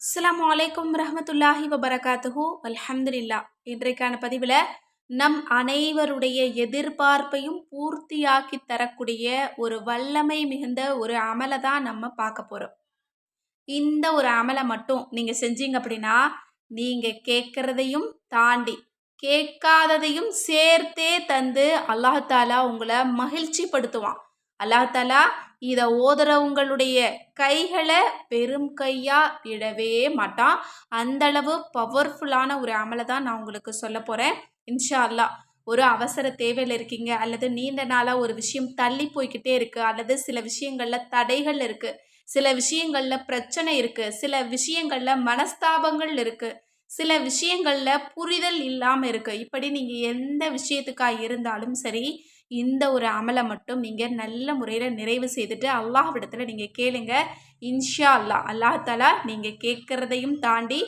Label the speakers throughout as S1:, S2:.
S1: அஸ்ஸலாமு அலைக்கும் ரஹ்மத்துல்லாஹி வபரகாத்துஹு அல்ஹம்துலில்லா. இன்றைக்கான பதிவில் நம் அனைவருடைய எதிர்பார்ப்பையும் பூர்த்தியாக்கி தரக்கூடிய ஒரு வல்லமை மிகுந்த ஒரு அமலை தான் நம்ம பார்க்க போகிறோம். இந்த ஒரு அமலை மட்டும் நீங்கள் செஞ்சீங்க அப்படின்னா நீங்கள் கேட்குறதையும் தாண்டி கேட்காததையும் சேர்த்தே தந்து அல்லாஹாலா உங்களை மகிழ்ச்சி படுத்துவான். அல்லாஹாலா இதை ஓதுறவங்களுடைய கைகளை வெறும் கையா இடவே மாட்டான். அந்த அளவு பவர்ஃபுல்லான ஒரு அமலை தான் நான் உங்களுக்கு சொல்ல போறேன். இன்ஷா அல்லாஹ். ஒரு அவசர தேவையில் இருக்கீங்க, அல்லது நீண்ட நாளாக ஒரு விஷயம் தள்ளி போய்கிட்டே இருக்கு, அல்லது சில விஷயங்கள்ல தடைகள் இருக்கு, சில விஷயங்கள்ல பிரச்சனை இருக்கு, சில விஷயங்கள்ல மனஸ்தாபங்கள் இருக்கு, சில விஷயங்கள்ல புரிதல் இல்லாம இருக்கு. இப்படி நீங்க எந்த விஷயத்துக்காக இருந்தாலும் சரி, இந்த ஒரு அமலை மட்டும் நீங்க நல்ல முறையில நிறைவு செய்துட்டு அல்லாஹ்விடத்துல நீங்க கேளுங்க. இன்ஷா அல்லாஹ் அல்லாஹ் தஆலா நீங்க கேட்கறதையும் தாண்டி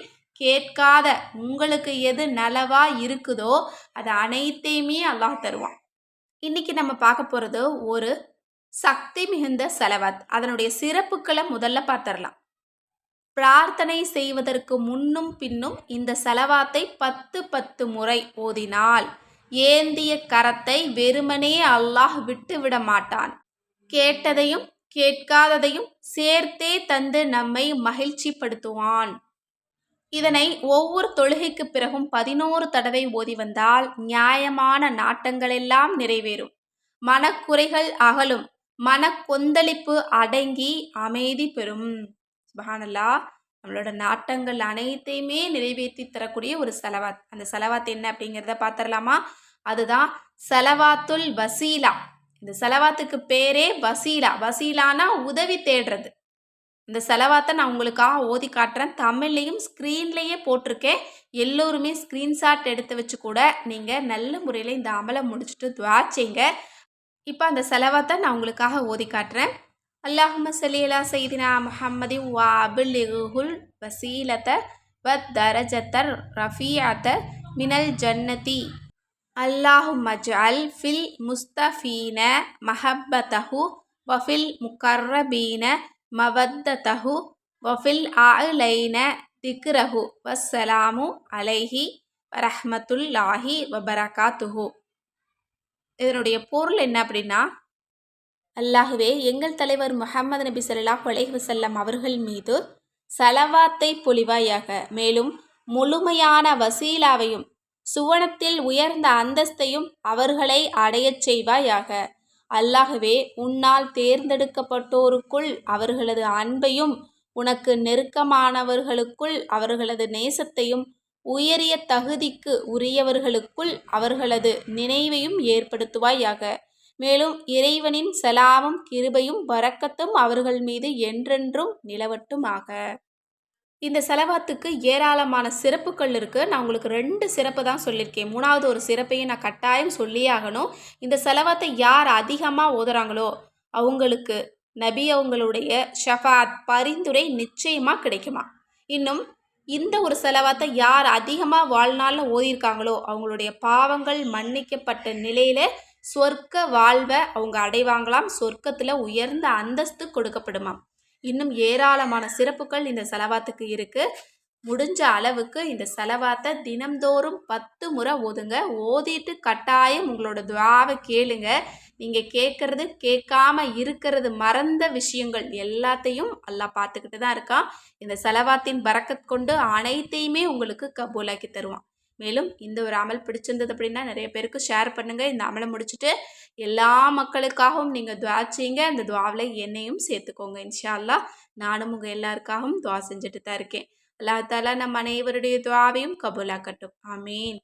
S1: கேட்காத உங்களுக்கு எது நலவா இருக்குதோ அது அனைத்தையுமே அல்லாஹ் தருவான். இன்னைக்கு நம்ம பார்க்க போறது ஒரு சக்தி மிகுந்த செலவாத். அதனுடைய சிறப்புகளை முதல்ல பார்த்துடலாம். பிரார்த்தனை செய்வதற்கு முன்னும் பின்னும் இந்த செலவாத்தை 10 முறை ஓதினால் ஏந்திய கரத்தை வெறுமனே அல்லாஹ் விட்டு விட மாட்டான். கேட்டதையும் கேட்காததையும் சேர்த்தே தந்து நம்மை மகிழ்ச்சி படுத்துவான். இதனை ஒவ்வொரு தொழுகைக்கு பிறகும் 11 தடவை ஓதி வந்தால் நியாயமான நாட்டங்களெல்லாம் நிறைவேறும், மனக்குறைகள் அகலும், மன கொந்தளிப்பு அடங்கி அமைதி பெறும். சுப்ஹானல்லாஹ். நம்மளோட நாட்டங்கள் அனைத்தையுமே நிறைவேற்றி தரக்கூடிய ஒரு செலவாத். அந்த செலவாத் என்ன அப்படிங்கிறத பார்த்துடலாமா? அதுதான் செலவாத்துல் வசீலா. இந்த செலவாத்துக்கு பேரே வசீலா. வசீலானா உதவி தேடுறது. இந்த செலவாத்தை நான் உங்களுக்காக ஓதி காட்டுறேன். தமிழ்லையும் ஸ்க்ரீன்லேயே போட்டிருக்கேன். எல்லோருமே ஸ்க்ரீன்ஷாட் எடுத்து வச்சு கூட நீங்கள் நல்ல முறையில் இந்த அமலை முடிச்சுட்டு துஆ செய்யுங்க. இப்போ அந்த செலவாத்தை நான் உங்களுக்காக ஓதி காட்டுறேன். அல்லாஹும்ம ஸல்லி அலா சையிதினா முஹம்மதின் வ அபிலிகுல் வசீலத வ தரஜத்தர் ரஃபீஅத மினல் ஜன்னதி அல்லாஹும்ம ஜஅல் ஃபில் முஸ்தஃபீன மஹப்பதஹு வஃபில் முகர்ரபீன மவத்ததஹு வஃபில் ஆலைன திக்ரஹு வஸ்ஸலாமு அலைஹி வரஹ்மத்துல்லாஹி வபரகாத்துஹு. இதனுடைய பொருள் என்ன அப்படின்னா, அல்லாஹுவே எங்கள் தலைவர் முஹம்மது நபி ஸல்லல்லாஹு அலைஹி வஸல்லம் அவர்கள் மீது சலவாத்தை பொழிவாயாக. மேலும் முழுமையான வசீலாவையும் சுவனத்தில் உயர்ந்த அந்தஸ்தையும் அவர்களை அடையச் செய்வாயாக. அல்லாஹுவே உன்னால் தேர்ந்தெடுக்கப்பட்டோருக்குள் அவர்களது அன்பையும் உனக்கு நெருக்கமானவர்களுக்குள் அவர்களது நேசத்தையும் உயரிய தகுதிக்கு உரியவர்களுக்குள் அவர்களது நினைவையும் ஏற்படுத்துவாயாக. மேலும் இறைவனின் சலாமும் கிருபையும் பரக்கத்தும் அவர்கள் மீது என்றென்றும் நிலவட்டுமாக. இந்த செலவாத்துக்கு ஏராளமான சிறப்புகள் இருக்குது. நான் உங்களுக்கு 2 சிறப்பு தான் சொல்லியிருக்கேன். 3வது ஒரு சிறப்பையும் நான் கட்டாயம் சொல்லியே ஆகணும். இந்த செலவாத்தை யார் அதிகமாக ஓதுறாங்களோ அவங்களுக்கு நபி அவங்களுடைய ஷஃபாத் பரிந்துரை நிச்சயமாக கிடைக்குமா. இன்னும் இந்த ஒரு செலவாத்தை யார் அதிகமாக வாழ்நாளில் ஓதியிருக்காங்களோ அவங்களுடைய பாவங்கள் மன்னிக்கப்பட்ட நிலையில் சொர்க்க வாழ்வை அவங்க அடைவாங்களாம். சொர்க்கத்தில் உயர்ந்த அந்தஸ்து கொடுக்கப்படுமாம். இன்னும் ஏராளமான சிறப்புகள் இந்த செலவாத்துக்கு இருக்குது. முடிஞ்ச அளவுக்கு இந்த செலவாத்தை தினம்தோறும் 10 முறை ஓதுங்க. ஓதிட்டு கட்டாயம் உங்களோட துஆவை கேளுங்க. நீங்கள் கேட்குறது கேட்காம இருக்கிறது மறந்த விஷயங்கள் எல்லாத்தையும் அல்லாஹ் பார்த்துக்கிட்டு தான் இருக்கான். இந்த செலவாத்தின் பரக்கத் கொண்டு அனைத்தையுமே உங்களுக்கு கபூலாக்கி தருவான். மேலும் இந்த ஒரு அமல் பிடிச்சிருந்தது அப்படின்னா நிறைய பேருக்கு ஷேர் பண்ணுங்கள். இந்த அமலை முடிச்சுட்டு எல்லா மக்களுக்காகவும் நீங்கள் துஆ செய்யுங்க. அந்த துஆவில் என்னையும் சேர்த்துக்கோங்க. இன்ஷா அல்லாஹ். நானும் உங்கள் எல்லாருக்காகவும் துஆ செஞ்சுட்டு தான் இருக்கேன். அல்லாஹ் தஆலா நம் அனைவருடைய துஆவையும் கபூலாக்கட்டும். ஆமீன்.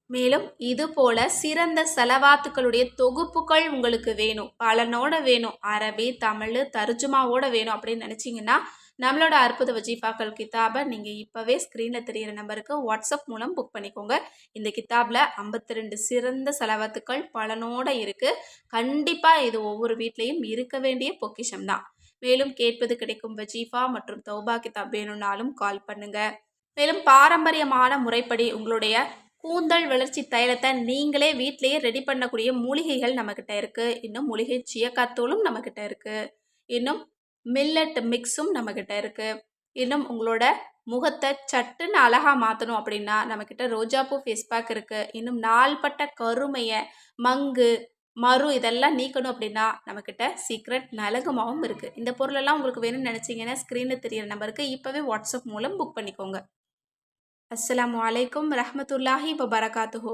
S1: மேலும் இது போல சிறந்த செலவாத்துக்களுடைய தொகுப்புகள் உங்களுக்கு வேணும், பலனோட வேணும், அரபி தமிழ் தர்ஜுமாவோட வேணும் அப்படின்னு நினச்சிங்கன்னா நம்மளோட அற்புத வஜீஃபாக்கள் கித்தாபை நீங்கள் இப்போவே ஸ்க்ரீனில் தெரிகிற நம்பருக்கு வாட்ஸ்அப் மூலம் புக் பண்ணிக்கோங்க. இந்த கித்தாபில் 52 சிறந்த செலவாத்துக்கள் பலனோட இருக்குது. கண்டிப்பாக இது ஒவ்வொரு வீட்லேயும் இருக்க வேண்டிய பொக்கிஷம் தான். மேலும் கேட்பது கிடைக்கும் வஜீஃபா மற்றும் தௌபா கித்தாப் வேணும்னாலும் கால் பண்ணுங்கள். மேலும் பாரம்பரியமான முறைப்படி உங்களுடைய கூந்தல் வளர்ச்சி தைலத்தை நீங்களே வீட்டிலேயே ரெடி பண்ணக்கூடிய மூலிகைகள் நம்மக்கிட்ட இருக்குது. இன்னும் மூலிகை சீயக்காத்தூளும் நம்மக்கிட்ட இருக்குது. இன்னும் மில்லட் மிக்ஸும் நம்மக்கிட்ட இருக்குது. இன்னும் உங்களோட முகத்தை சட்டுன்னு அழகா மாற்றணும் அப்படின்னா நம்மக்கிட்ட ரோஜாப்பூ ஃபேஸ் பேக் இருக்குது. இன்னும் நாள்பட்ட கருமையை, மங்கு, மரு இதெல்லாம் நீக்கணும் அப்படின்னா நம்மக்கிட்ட சீக்ரெட் மிளகு மாவும் இருக்குது. இந்த பொருளெல்லாம் உங்களுக்கு வேணும்னு நினச்சிங்கன்னா ஸ்க்ரீனில் தெரியிற நம்பருக்கு இப்போவே வாட்ஸ்அப் மூலம் புக் பண்ணிக்கோங்க. அஸ்ஸலாமு அலைக்கும் ரஹ்மத்துல்லாஹி வபரகாத்துஹு.